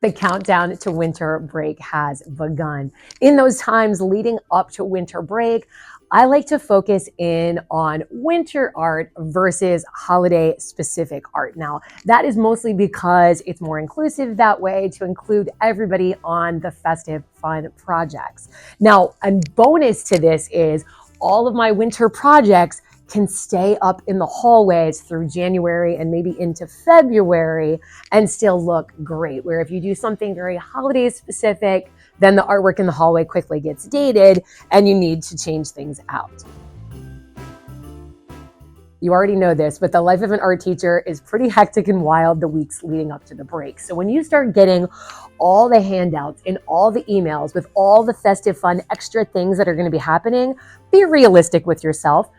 The countdown to winter break has begun. In those times leading up to winter break, I like to focus in on winter art versus holiday specific art. Now, that is mostly because it's more inclusive that way to include everybody on the festive fun projects. Now, a bonus to this is all of my winter projects can stay up in the hallways through January and maybe into February and still look great. Where if you do something very holiday specific, then the artwork in the hallway quickly gets dated and you need to change things out. You already know this, but the life of an art teacher is pretty hectic and wild the weeks leading up to the break. So when you start getting all the handouts and all the emails with all the festive fun extra things that are going to be happening, be realistic with yourself.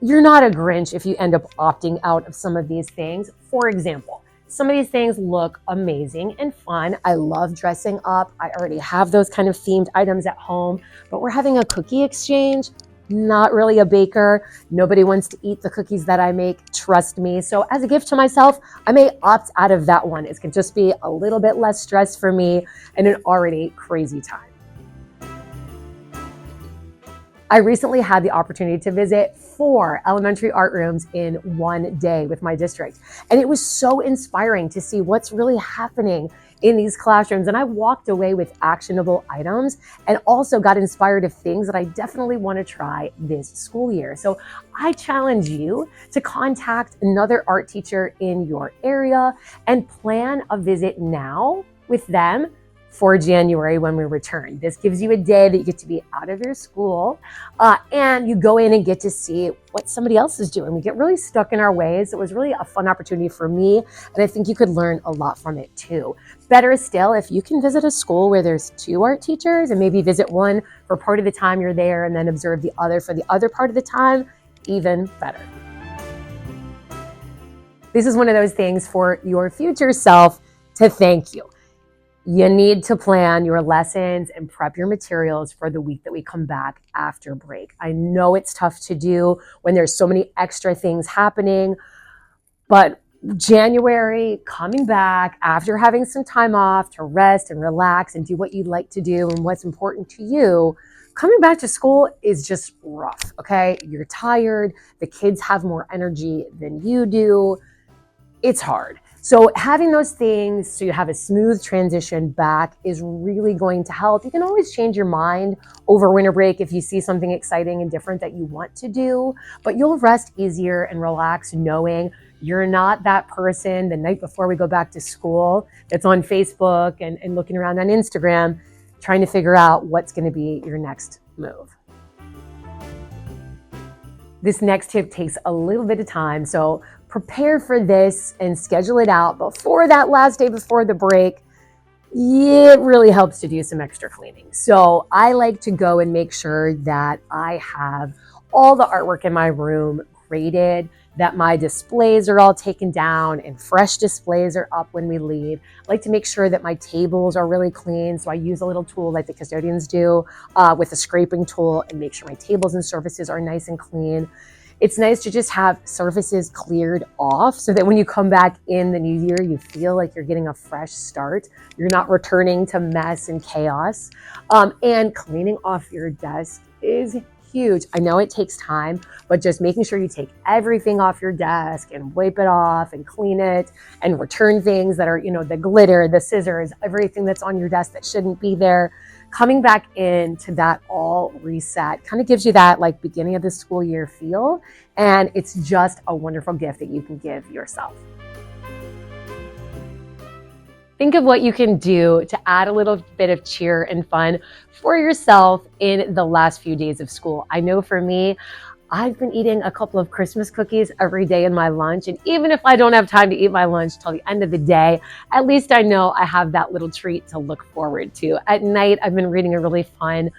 You're not a Grinch if you end up opting out of some of these things. For example, some of these things look amazing and fun. I love dressing up. I already have those kind of themed items at home, but we're having a cookie exchange. Not really a baker. Nobody wants to eat the cookies that I make, trust me. So as a gift to myself, I may opt out of that one. It can just be a little bit less stress for me and an already crazy time. I recently had the opportunity to visit 4 elementary art rooms in one day with my district. And it was so inspiring to see what's really happening in these classrooms. And I walked away with actionable items and also got inspired of things that I definitely want to try this school year. So I challenge you to contact another art teacher in your area and plan a visit now with them for January when we return. This gives you a day that you get to be out of your school and you go in and get to see what somebody else is doing. We get really stuck in our ways. It was really a fun opportunity for me, and I think you could learn a lot from it too. Better still, if you can visit a school where there's 2 art teachers and maybe visit one for part of the time you're there and then observe the other for the other part of the time, even better. This is one of those things for your future self to thank you. You need to plan your lessons and prep your materials for the week that we come back after break. I know it's tough to do when there's so many extra things happening, but January, coming back after having some time off to rest and relax and do what you'd like to do and what's important to you, coming back to school is just rough, okay? You're tired, the kids have more energy than you do. It's hard. So having those things so you have a smooth transition back is really going to help. You can always change your mind over winter break if you see something exciting and different that you want to do, but you'll rest easier and relax knowing you're not that person the night before we go back to school that's on Facebook and looking around on Instagram trying to figure out what's going to be your next move. This next tip takes a little bit of time, so prepare for this and schedule it out before that last day before the break. It really helps to do some extra cleaning. So I like to go and make sure that I have all the artwork in my room graded, that my displays are all taken down and fresh displays are up when we leave. I like to make sure that my tables are really clean. So I use a little tool like the custodians do with a scraping tool and make sure my tables and surfaces are nice and clean. It's nice to just have surfaces cleared off so that when you come back in the new year, you feel like you're getting a fresh start. You're not returning to mess and chaos. And cleaning off your desk is huge. I know it takes time, but just making sure you take everything off your desk and wipe it off and clean it and return things that are, the glitter, the scissors, everything that's on your desk that shouldn't be there. Coming back into that all reset kind of gives you that like beginning of the school year feel. And it's just a wonderful gift that you can give yourself. Think of what you can do to add a little bit of cheer and fun for yourself in the last few days of school. I know for me, I've been eating a couple of Christmas cookies every day in my lunch. And even if I don't have time to eat my lunch till the end of the day, at least I know I have that little treat to look forward to. At night, I've been reading a really fun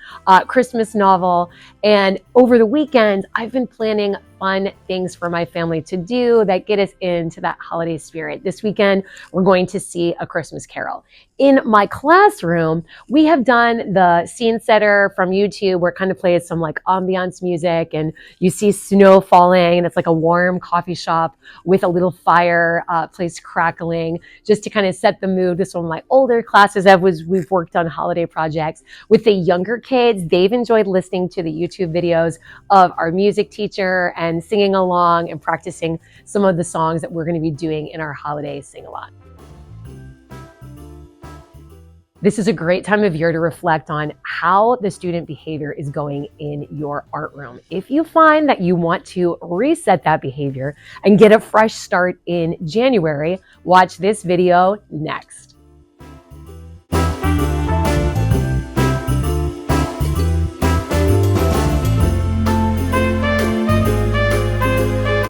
Christmas novel. And over the weekend, I've been planning fun things for my family to do that get us into that holiday spirit. This weekend, we're going to see A Christmas Carol. In my classroom, we have done the scene setter from YouTube where it kind of plays some like ambiance music and you see snow falling and it's like a warm coffee shop with a little fireplace crackling just to kind of set the mood. This one of my older classes we've worked on holiday projects. With the younger kids, they've enjoyed listening to the YouTube videos of our music teacher and singing along and practicing some of the songs that we're going to be doing in our holiday sing-along. This is a great time of year to reflect on how the student behavior is going in your art room. If you find that you want to reset that behavior and get a fresh start in January, watch this video next.